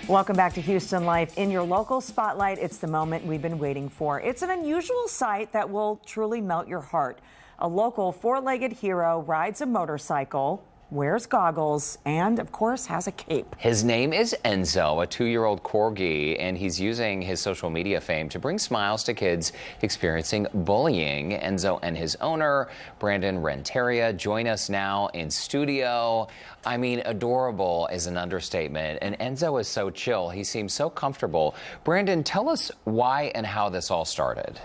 Welcome back to Houston Life. In your local spotlight, it's the moment we've been waiting for. It's an unusual sight that will truly melt your heart. A local four-legged hero rides a motorcycle, wears goggles, and, of course, has a cape. His name is Enzo, a 2-year-old corgi, and he's using his social media fame to bring smiles to kids experiencing bullying. Enzo and his owner, Brandon Renteria, join us now in studio. I mean, adorable is an understatement, and Enzo is so chill. He seems so comfortable. Brandon, tell us why and how this all started.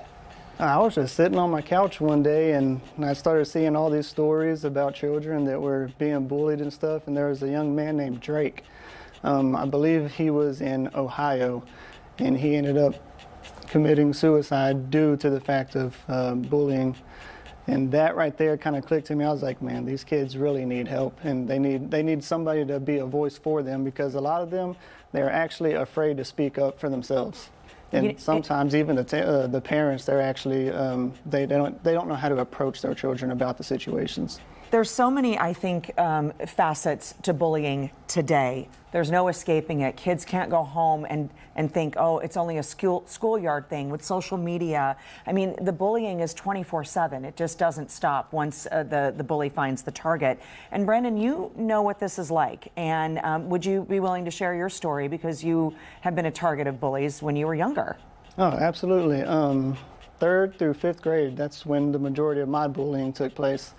I was just sitting on my couch one day and I started seeing all these stories about children that were being bullied and stuff, and there was a young man named Drake. I believe he was in Ohio, and he ended up committing suicide due to the fact of bullying. And that right there kind of clicked to me. I was like, man, these kids really need help, and they need somebody to be a voice for them, because a lot of them, they're actually afraid to speak up for themselves. And sometimes even the parents, they're actually they don't know how to approach their children about the situations. There's so many, I think, facets to bullying today. There's no escaping it. Kids can't go home and think, oh, it's only a schoolyard thing with social media. I mean, the bullying is 24/7. It just doesn't stop once the bully finds the target. And Brandon, you know what this is like. And would you be willing to share your story, because you have been a target of bullies when you were younger? Oh, absolutely. 3rd through 5th grade, that's when the majority of my bullying took place.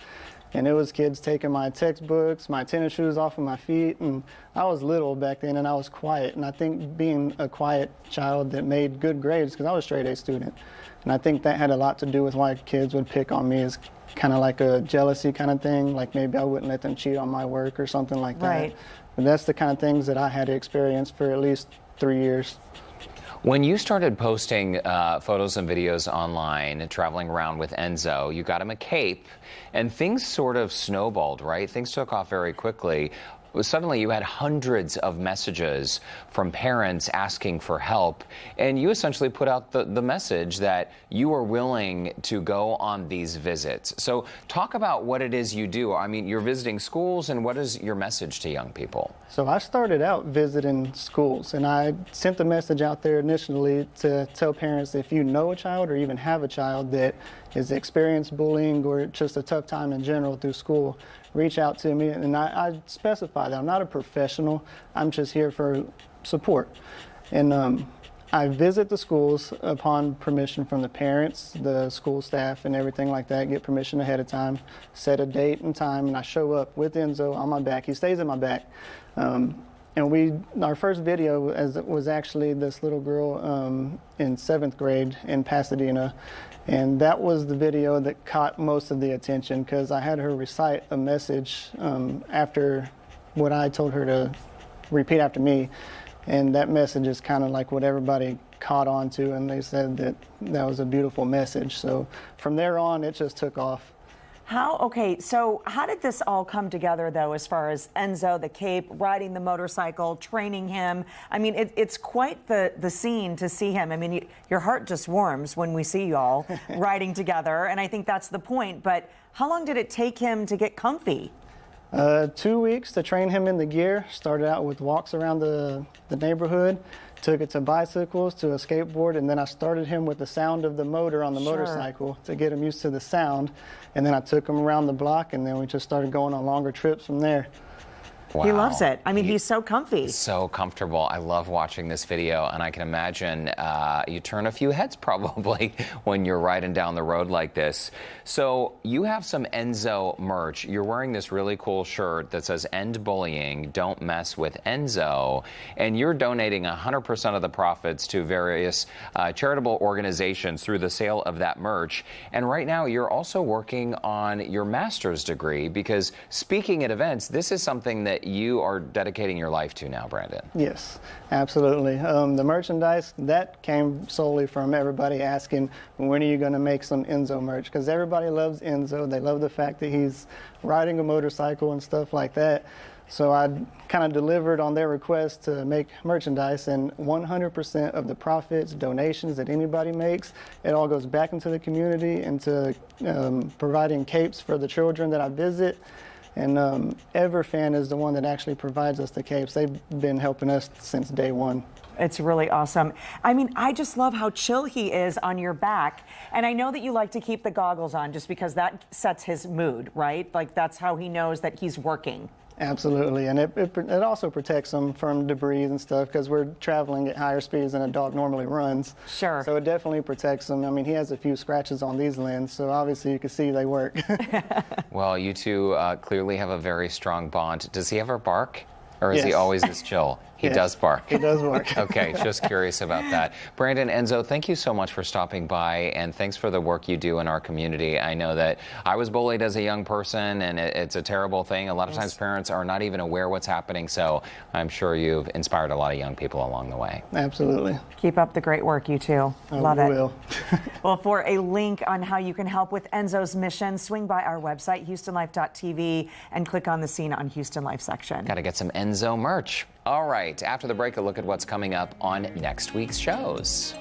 And it was kids taking my textbooks, my tennis shoes off of my feet. And I was little back then, and I was quiet. And I think being a quiet child that made good grades, because I was a straight A student. And I think that had a lot to do with why kids would pick on me, as kind of like a jealousy kind of thing. Like maybe I wouldn't let them cheat on my work or something like that. Right. But that's the kind of things that I had to experience for at least 3 years. When you started posting photos and videos online, traveling around with Enzo, you got him a cape, and things sort of snowballed, right? Things took off very quickly. Suddenly you had hundreds of messages from parents asking for help, and you essentially put out the message that you are willing to go on these visits. So talk about what it is you do. I mean, you're visiting schools, and what is your message to young people? So I started out visiting schools, and I sent the message out there initially to tell parents, if you know a child or even have a child that has experienced bullying or just a tough time in general through school, reach out to me. And I specify that I'm not a professional, I'm just here for support. And I visit the schools upon permission from the parents, the school staff, and everything like that. Get permission ahead of time, set a date and time, and I show up with Enzo on my back. He stays in my back. And our first video was actually this little girl in 7th grade in Pasadena. And that was the video that caught most of the attention, because I had her recite a message after what I told her to repeat after me. And that message is kind of like what everybody caught on to, and they said that that was a beautiful message. So from there on, it just took off. Okay, so how did this all come together, though, as far as Enzo, the cape, riding the motorcycle, training him? I mean, it's quite the scene to see him. I mean, your heart just warms when we see you all riding together, and I think that's the point. But how long did it take him to get comfy? 2 weeks to train him in the gear. Started out with walks around the neighborhood, took it to bicycles, to a skateboard, and then I started him with the sound of the motor on the motorcycle to get him used to the sound. And then I took him around the block, and then we just started going on longer trips from there. Wow. He loves it. I mean, he's so comfy. So comfortable. I love watching this video, and I can imagine you turn a few heads probably when you're riding down the road like this. So you have some Enzo merch. You're wearing this really cool shirt that says "End Bullying, Don't Mess with Enzo," and you're donating 100% of the profits to various charitable organizations through the sale of that merch. And right now you're also working on your master's degree, because speaking at events, this is something that you are dedicating your life to now, Brandon. Yes, absolutely. The merchandise, that came solely from everybody asking, when are you going to make some Enzo merch? Because everybody loves Enzo. They love the fact that he's riding a motorcycle and stuff like that. So I kind of delivered on their request to make merchandise, and 100% of the profits, donations that anybody makes, it all goes back into the community, into providing capes for the children that I visit. And Everfan is the one that actually provides us the capes. They've been helping us since day one. It's really awesome. I mean, I just love how chill he is on your back. And I know that you like to keep the goggles on just because that sets his mood, right? Like that's how he knows that he's working. Absolutely, and it also protects them from debris and stuff because we're traveling at higher speeds than a dog normally runs. Sure. So it definitely protects them. I mean, he has a few scratches on these limbs, so obviously you can see they work. Well, you two clearly have a very strong bond. Does he ever bark? Or is he Yes. always this chill? He Yes, does bark. He does bark. Okay, just curious about that. Brandon, Enzo, thank you so much for stopping by, and thanks for the work you do in our community. I know that I was bullied as a young person, and it's a terrible thing. A lot of times parents are not even aware what's happening, so I'm sure you've inspired a lot of young people along the way. Absolutely. Keep up the great work, you two. Love we it. will. Well, for a link on how you can help with Enzo's mission, swing by our website, HoustonLife.tv, and click on the Scene on Houston Life section. Got to get some Enzo merch. All right, after the break, a look at what's coming up on next week's shows.